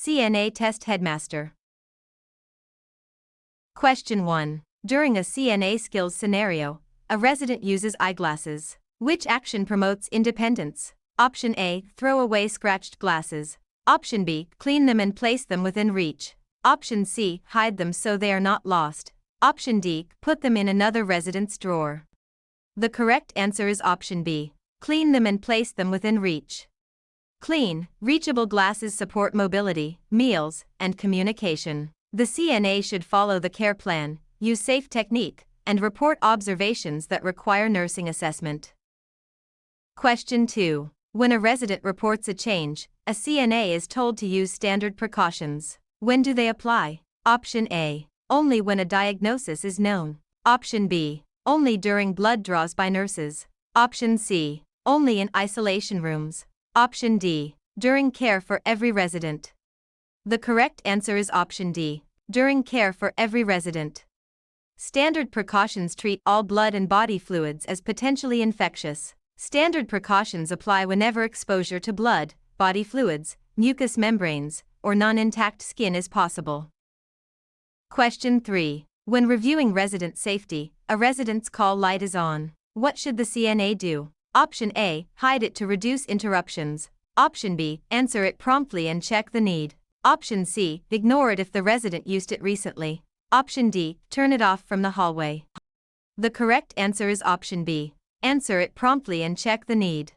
CNA Test Headmaster. Question 1. During a CNA skills scenario, a resident uses eyeglasses. Which action promotes independence? Option A. Throw away scratched glasses. Option B. Clean them and place them within reach. Option C. Hide them so they are not lost. Option D. Put them in another resident's drawer. The correct answer is option B. Clean them and place them within reach. Clean, reachable glasses support mobility, meals, and communication. The CNA should follow the care plan, use safe technique, and report observations that require nursing assessment. Question 2. When a resident reports a change, a CNA is told to use standard precautions. When do they apply? Option A. Only when a diagnosis is known. Option B. Only during blood draws by nurses. Option C. Only in isolation rooms. Option D. During care for every resident. The correct answer is option D. During care for every resident. Standard precautions treat all blood and body fluids as potentially infectious. Standard precautions apply whenever exposure to blood, body fluids, mucous membranes, or non-intact skin is possible. Question 3. When reviewing resident safety, a resident's call light is on. What should the CNA do? Option A. Hide it to reduce interruptions. Option B. Answer it promptly and check the need. Option C. Ignore it if the resident used it recently. Option D. Turn it off from the hallway. The correct answer is option B. Answer it promptly and check the need.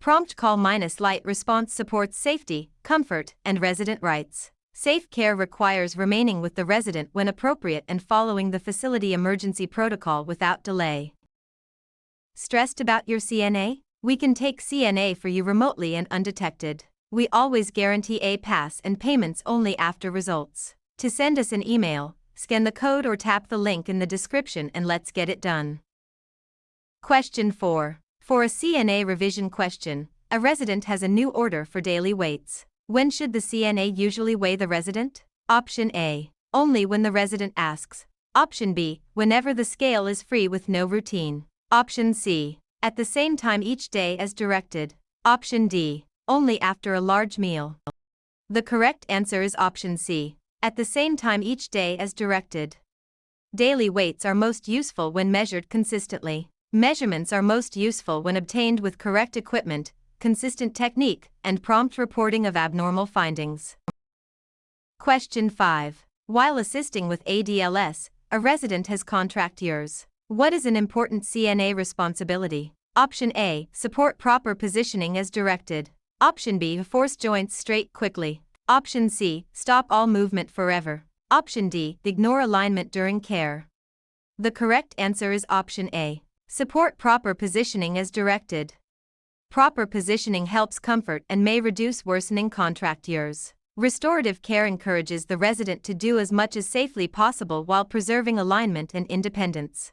Prompt call minus light response supports safety, comfort, and resident rights. Safe care requires remaining with the resident when appropriate and following the facility emergency protocol without delay. Stressed about your CNA? We can take CNA for you remotely and undetected. We always guarantee a pass and payments only after results. To send us an email, scan the code or tap the link in the description and let's get it done. Question 4. For a CNA revision question, a resident has a new order for daily weights. When should the CNA usually weigh the resident? Option A. Only when the resident asks. Option B. Whenever the scale is free with no routine. Option C. At the same time each day as directed. Option D. Only after a large meal. The correct answer is option C. At the same time each day as directed. Daily weights are most useful when measured consistently. Measurements are most useful when obtained with correct equipment, consistent technique, and prompt reporting of abnormal findings. Question 5. While assisting with ADLS, a resident has contract years. What is an important CNA responsibility? Option A. Support proper positioning as directed. Option B. Force joints straight quickly. Option C. Stop all movement forever. Option D. Ignore alignment during care. The correct answer is option A. Support proper positioning as directed. Proper positioning helps comfort and may reduce worsening contract years. Restorative care encourages the resident to do as much as safely possible while preserving alignment and independence.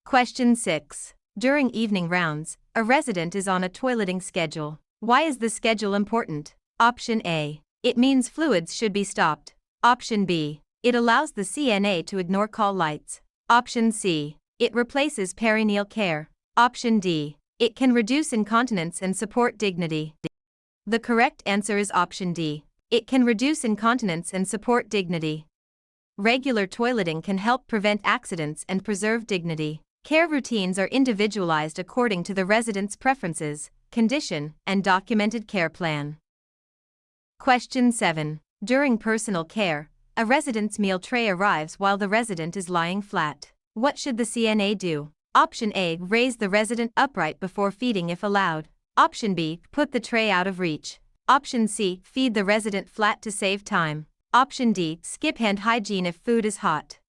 Question 6. During evening rounds, a resident is on a toileting schedule. Why is the schedule important? Option A. It means fluids should be stopped. Option B. It allows the CNA to ignore call lights. Option C. It replaces perineal care. Option D. It can reduce incontinence and support dignity. The correct answer is option D. It can reduce incontinence and support dignity. Regular toileting can help prevent accidents and preserve dignity. Care routines are individualized according to the resident's preferences, condition, and documented care plan. Question 7. During personal care, a resident's meal tray arrives while the resident is lying flat. What should the CNA do? Option A. Raise the resident upright before feeding if allowed. Option B. Put the tray out of reach. Option C. Feed the resident flat to save time. Option D. Skip hand hygiene if food is hot.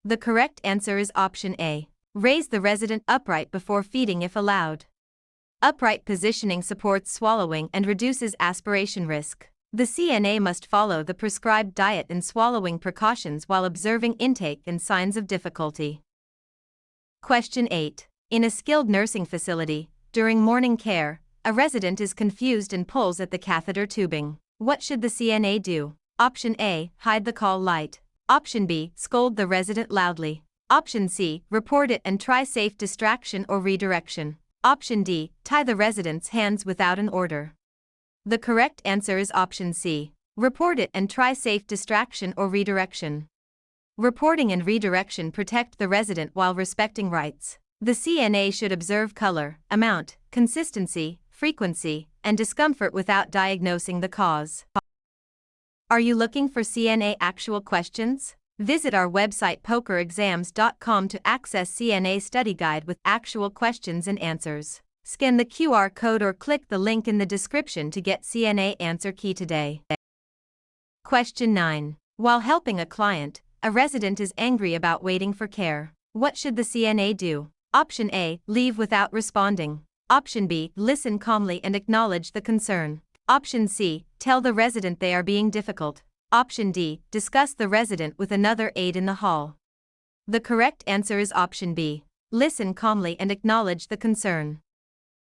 The correct answer is option A. Raise the resident upright before feeding if allowed. Upright positioning supports swallowing and reduces aspiration risk. The CNA must follow the prescribed diet and swallowing precautions while observing intake and signs of difficulty. Question 8. In a skilled nursing facility, during morning care, a resident is confused and pulls at the catheter tubing. What should the CNA do? Option A. Hide the call light. Option B. Scold the resident loudly. Option C. Report it and try safe distraction or redirection. Option D. Tie the resident's hands without an order. The correct answer is option C. Report it and try safe distraction or redirection. Reporting and redirection protect the resident while respecting rights. The CNA should observe color, amount, consistency, frequency, and discomfort without diagnosing the cause. Are you looking for CNA actual questions? Visit our website pokerexams.com to access CNA study guide with actual questions and answers. Scan the QR code or click the link in the description to get CNA answer key today. Question 9. While helping a client, a resident is angry about waiting for care. What should the CNA do? Option A, leave without responding. Option B, listen calmly and acknowledge the concern. Option C, tell the resident they are being difficult. Option D, discuss the resident with another aide in the hall. The correct answer is option B, listen calmly and acknowledge the concern.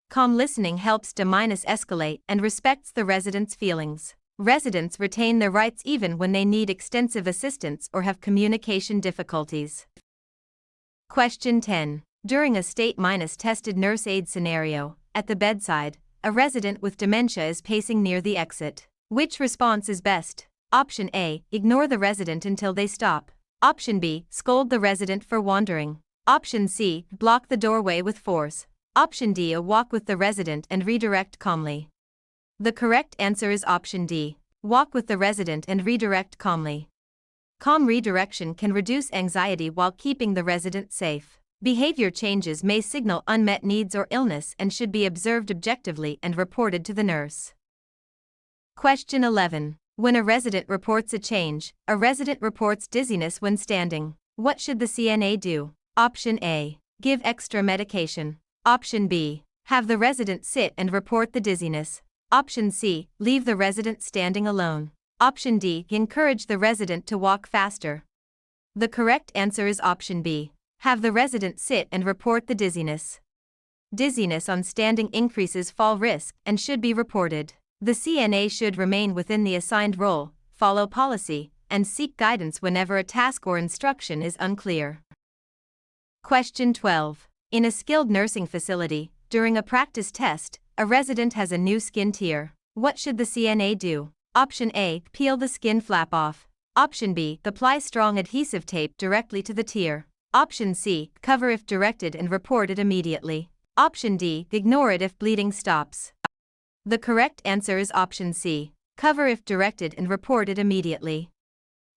Calm listening helps de-escalate and respects the resident's feelings. Residents retain their rights even when they need extensive assistance or have communication difficulties. Question 10. During a state-tested nurse aide scenario, at the bedside, a resident with dementia is pacing near the exit. Which response is best? Option A, ignore the resident until they stop. Option B, scold the resident for wandering. Option C, block the doorway with force. Option D, walk with the resident and redirect calmly. The correct answer is option D, walk with the resident and redirect calmly. Calm redirection can reduce anxiety while keeping the resident safe. Behavior changes may signal unmet needs or illness and should be observed objectively and reported to the nurse. Question 11. When a resident reports a change, a resident reports dizziness when standing. What should the CNA do? Option A, give extra medication. Option B, have the resident sit and report the dizziness. Option C, leave the resident standing alone. Option D, encourage the resident to walk faster. The correct answer is option B, have the resident sit and report the dizziness. Dizziness on standing increases fall risk and should be reported. The CNA should remain within the assigned role, follow policy, and seek guidance whenever a task or instruction is unclear. Question 12. In a skilled nursing facility, during a practice test, a resident has a new skin tear. What should the CNA do? Option A, peel the skin flap off. Option B, apply strong adhesive tape directly to the tear. Option C, cover if directed and report it immediately. Option D, ignore it if bleeding stops. The correct answer is option C, cover if directed and report it immediately.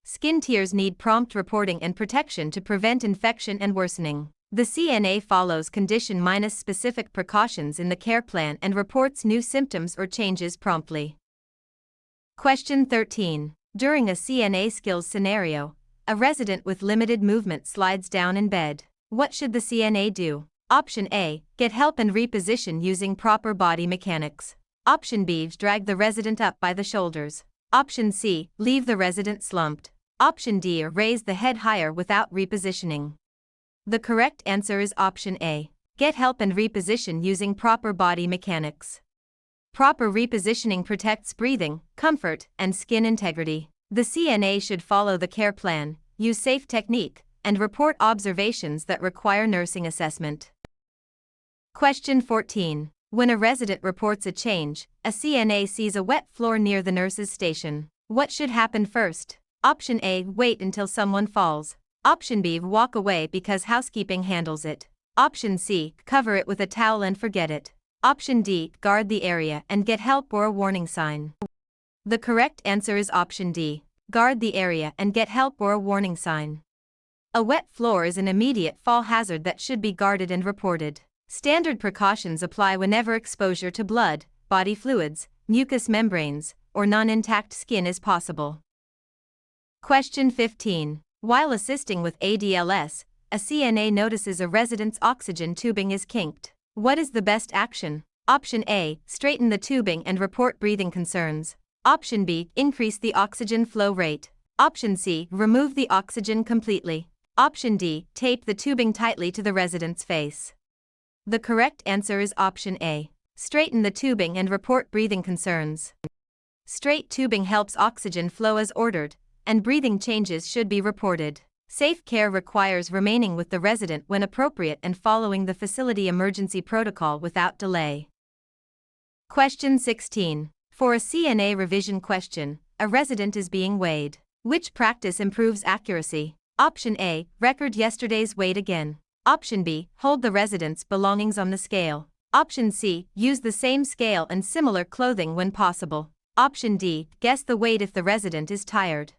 Skin tears need prompt reporting and protection to prevent infection and worsening. The CNA follows condition-specific precautions in the care plan and reports new symptoms or changes promptly. Question 13. During a CNA skills scenario, a resident with limited movement slides down in bed. What should the CNA do? Option A, get help and reposition using proper body mechanics. Option B, drag the resident up by the shoulders. Option C, leave the resident slumped. Option D, raise the head higher without repositioning. The correct answer is option A, get help and reposition using proper body mechanics. Proper repositioning protects breathing, comfort, and skin integrity. The CNA should follow the care plan, use safe technique, and report observations that require nursing assessment. Question 14. When a resident reports a change, a CNA sees a wet floor near the nurse's station. What should happen first? Option A, wait until someone falls. Option B, walk away because housekeeping handles it. Option C, cover it with a towel and forget it. Option D, guard the area and get help or a warning sign. The correct answer is option D, guard the area and get help or a warning sign. A wet floor is an immediate fall hazard that should be guarded and reported. Standard precautions apply whenever exposure to blood, body fluids, mucous membranes, or non-intact skin is possible. Question 15. While assisting with ADLS, a CNA notices a resident's oxygen tubing is kinked. What is the best action? Option A, straighten the tubing and report breathing concerns. Option B, increase the oxygen flow rate. Option C, remove the oxygen completely. Option D, tape the tubing tightly to the resident's face. The correct answer is option A, straighten the tubing and report breathing concerns. Straight tubing helps oxygen flow as ordered, and breathing changes should be reported. Safe care requires remaining with the resident when appropriate and following the facility emergency protocol without delay. Question 16. For a CNA revision question, a resident is being weighed. Which practice improves accuracy? Option A, record yesterday's weight again. Option B, hold the resident's belongings on the scale. Option C, use the same scale and similar clothing when possible. Option D, guess the weight if the resident is tired.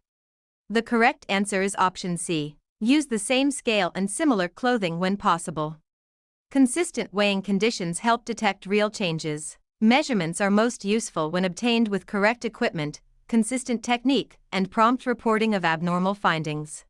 The correct answer is option C, use the same scale and similar clothing when possible. Consistent weighing conditions help detect real changes. Measurements are most useful when obtained with correct equipment, consistent technique, and prompt reporting of abnormal findings.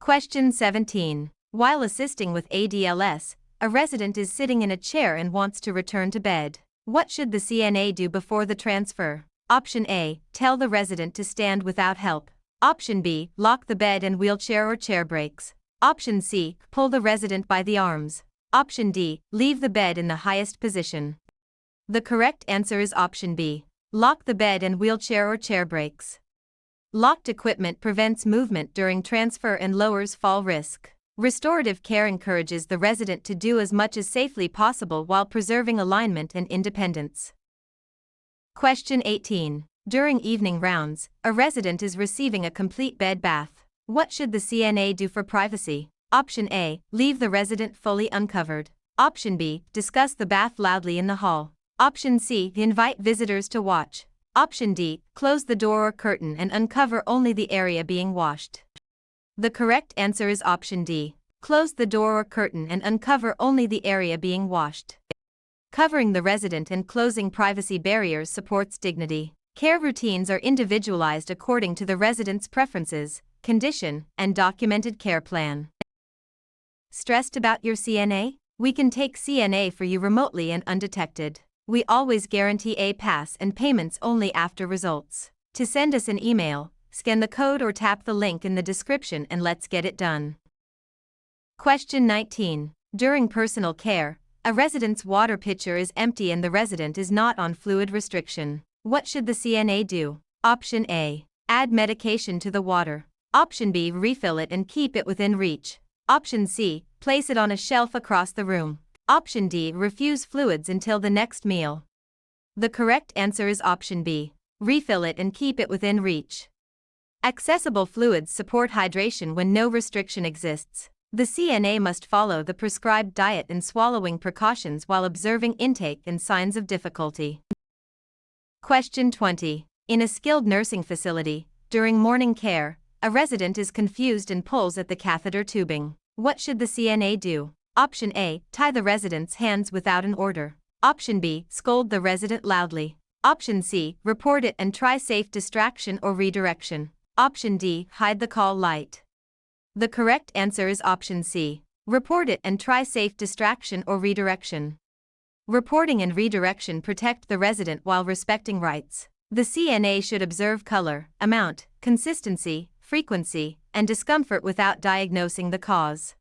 Question 17. While assisting with ADLS, a resident is sitting in a chair and wants to return to bed. What should the CNA do before the transfer? Option A, tell the resident to stand without help. Option B, lock the bed and wheelchair or chair brakes. Option C, pull the resident by the arms. Option D, leave the bed in the highest position. The correct answer is option B, lock the bed and wheelchair or chair brakes. Locked equipment prevents movement during transfer and lowers fall risk. Restorative care encourages the resident to do as much as safely possible while preserving alignment and independence. Question 18. During evening rounds, a resident is receiving a complete bed bath. What should the CNA do for privacy? Option A, leave the resident fully uncovered. Option B, discuss the bath loudly in the hall. Option C, invite visitors to watch. Option D, close the door or curtain and uncover only the area being washed. The correct answer is option D, close the door or curtain and uncover only the area being washed. Covering the resident and closing privacy barriers supports dignity. Care routines are individualized according to the resident's preferences, condition, and documented care plan. Stressed about your CNA? We can take CNA for you remotely and undetected. We always guarantee a pass and payments only after results. To send us an email, scan the code or tap the link in the description and let's get it done. Question 19. During personal care, a resident's water pitcher is empty and the resident is not on fluid restriction. What should the CNA do? Option A, add medication to the water. Option B, refill it and keep it within reach. Option C, place it on a shelf across the room. Option D, refuse fluids until the next meal. The correct answer is option B, refill it and keep it within reach. Accessible fluids support hydration when no restriction exists. The CNA must follow the prescribed diet and swallowing precautions while observing intake and signs of difficulty. Question 20. In a skilled nursing facility, during morning care, a resident is confused and pulls at the catheter tubing. What should the CNA do? Option A, tie the resident's hands without an order. Option B, scold the resident loudly. Option C, report it and try safe distraction or redirection. Option D, hide the call light. The correct answer is option C, report it and try safe distraction or redirection. Reporting and redirection protect the resident while respecting rights. The CNA should observe color, amount, consistency, frequency, and discomfort without diagnosing the cause.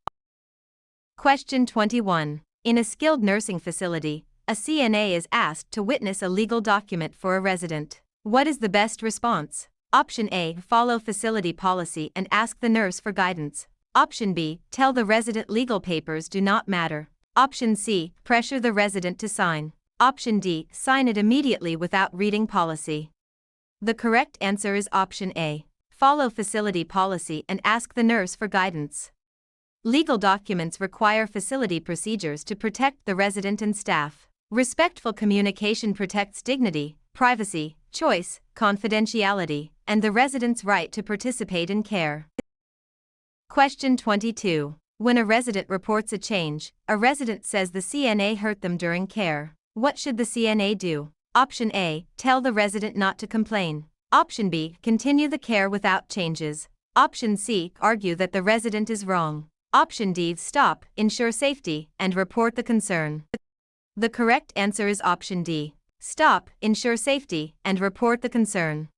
Question 21. In a skilled nursing facility, a CNA is asked to witness a legal document for a resident. What is the best response? Option A, follow facility policy and ask the nurse for guidance. Option B, tell the resident legal papers do not matter. Option C, pressure the resident to sign. Option D, sign it immediately without reading policy. The correct answer is option A, follow facility policy and ask the nurse for guidance. Legal documents require facility procedures to protect the resident and staff. Respectful communication protects dignity, privacy, choice, confidentiality, and the resident's right to participate in care. Question 22. When a resident reports a change, a resident says the CNA hurt them during care. What should the CNA do? Option A, tell the resident not to complain. Option B, continue the care without changes. Option C, argue that the resident is wrong. Option D, stop, ensure safety, and report the concern. The correct answer is option D, stop, ensure safety, and report the concern.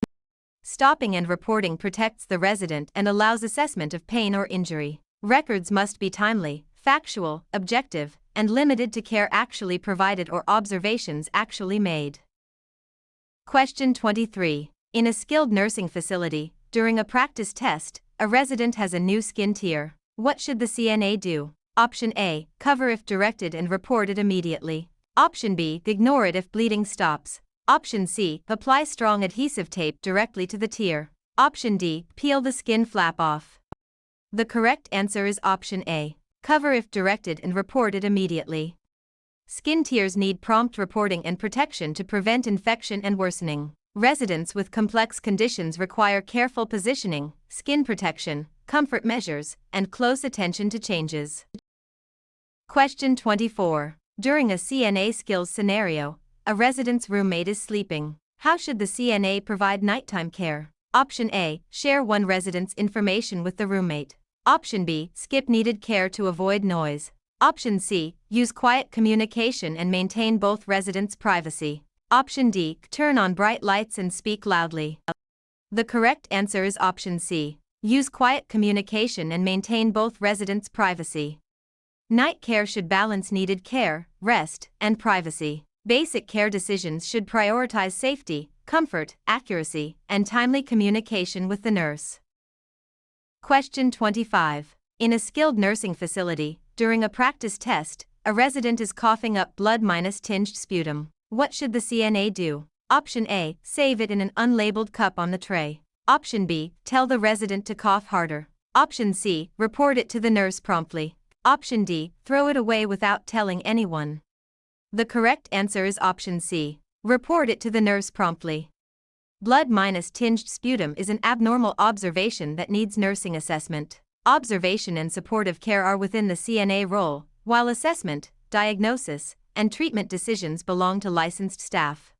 Stopping and reporting protects the resident and allows assessment of pain or injury. Records must be timely, factual, objective, and limited to care actually provided or observations actually made. Question 23. In a skilled nursing facility, during a practice test, a resident has a new skin tear. What should the CNA do? Option A, cover if directed and report it immediately. Option B, ignore it if bleeding stops. Option C, apply strong adhesive tape directly to the tear. Option D, peel the skin flap off. The correct answer is option A, cover if directed and report it immediately. Skin tears need prompt reporting and protection to prevent infection and worsening. Residents with complex conditions require careful positioning, skin protection, comfort measures, and close attention to changes. Question 24. During a CNA skills scenario, a resident's roommate is sleeping. How should the CNA provide nighttime care? Option A, share one resident's information with the roommate. Option B, skip needed care to avoid noise. Option C, use quiet communication and maintain both residents' privacy. Option D, turn on bright lights and speak loudly. The correct answer is option C, use quiet communication and maintain both residents' privacy. Night care should balance needed care, rest, and privacy. Basic care decisions should prioritize safety, comfort, accuracy, and timely communication with the nurse. Question 25. In a skilled nursing facility, during a practice test, a resident is coughing up blood-tinged sputum. What should the CNA do? Option A, save it in an unlabeled cup on the tray. Option B, tell the resident to cough harder. Option C, report it to the nurse promptly. Option D, throw it away without telling anyone. The correct answer is option C, report it to the nurse promptly. Blood-tinged sputum is an abnormal observation that needs nursing assessment. Observation and supportive care are within the CNA role, while assessment, diagnosis, and treatment decisions belong to licensed staff.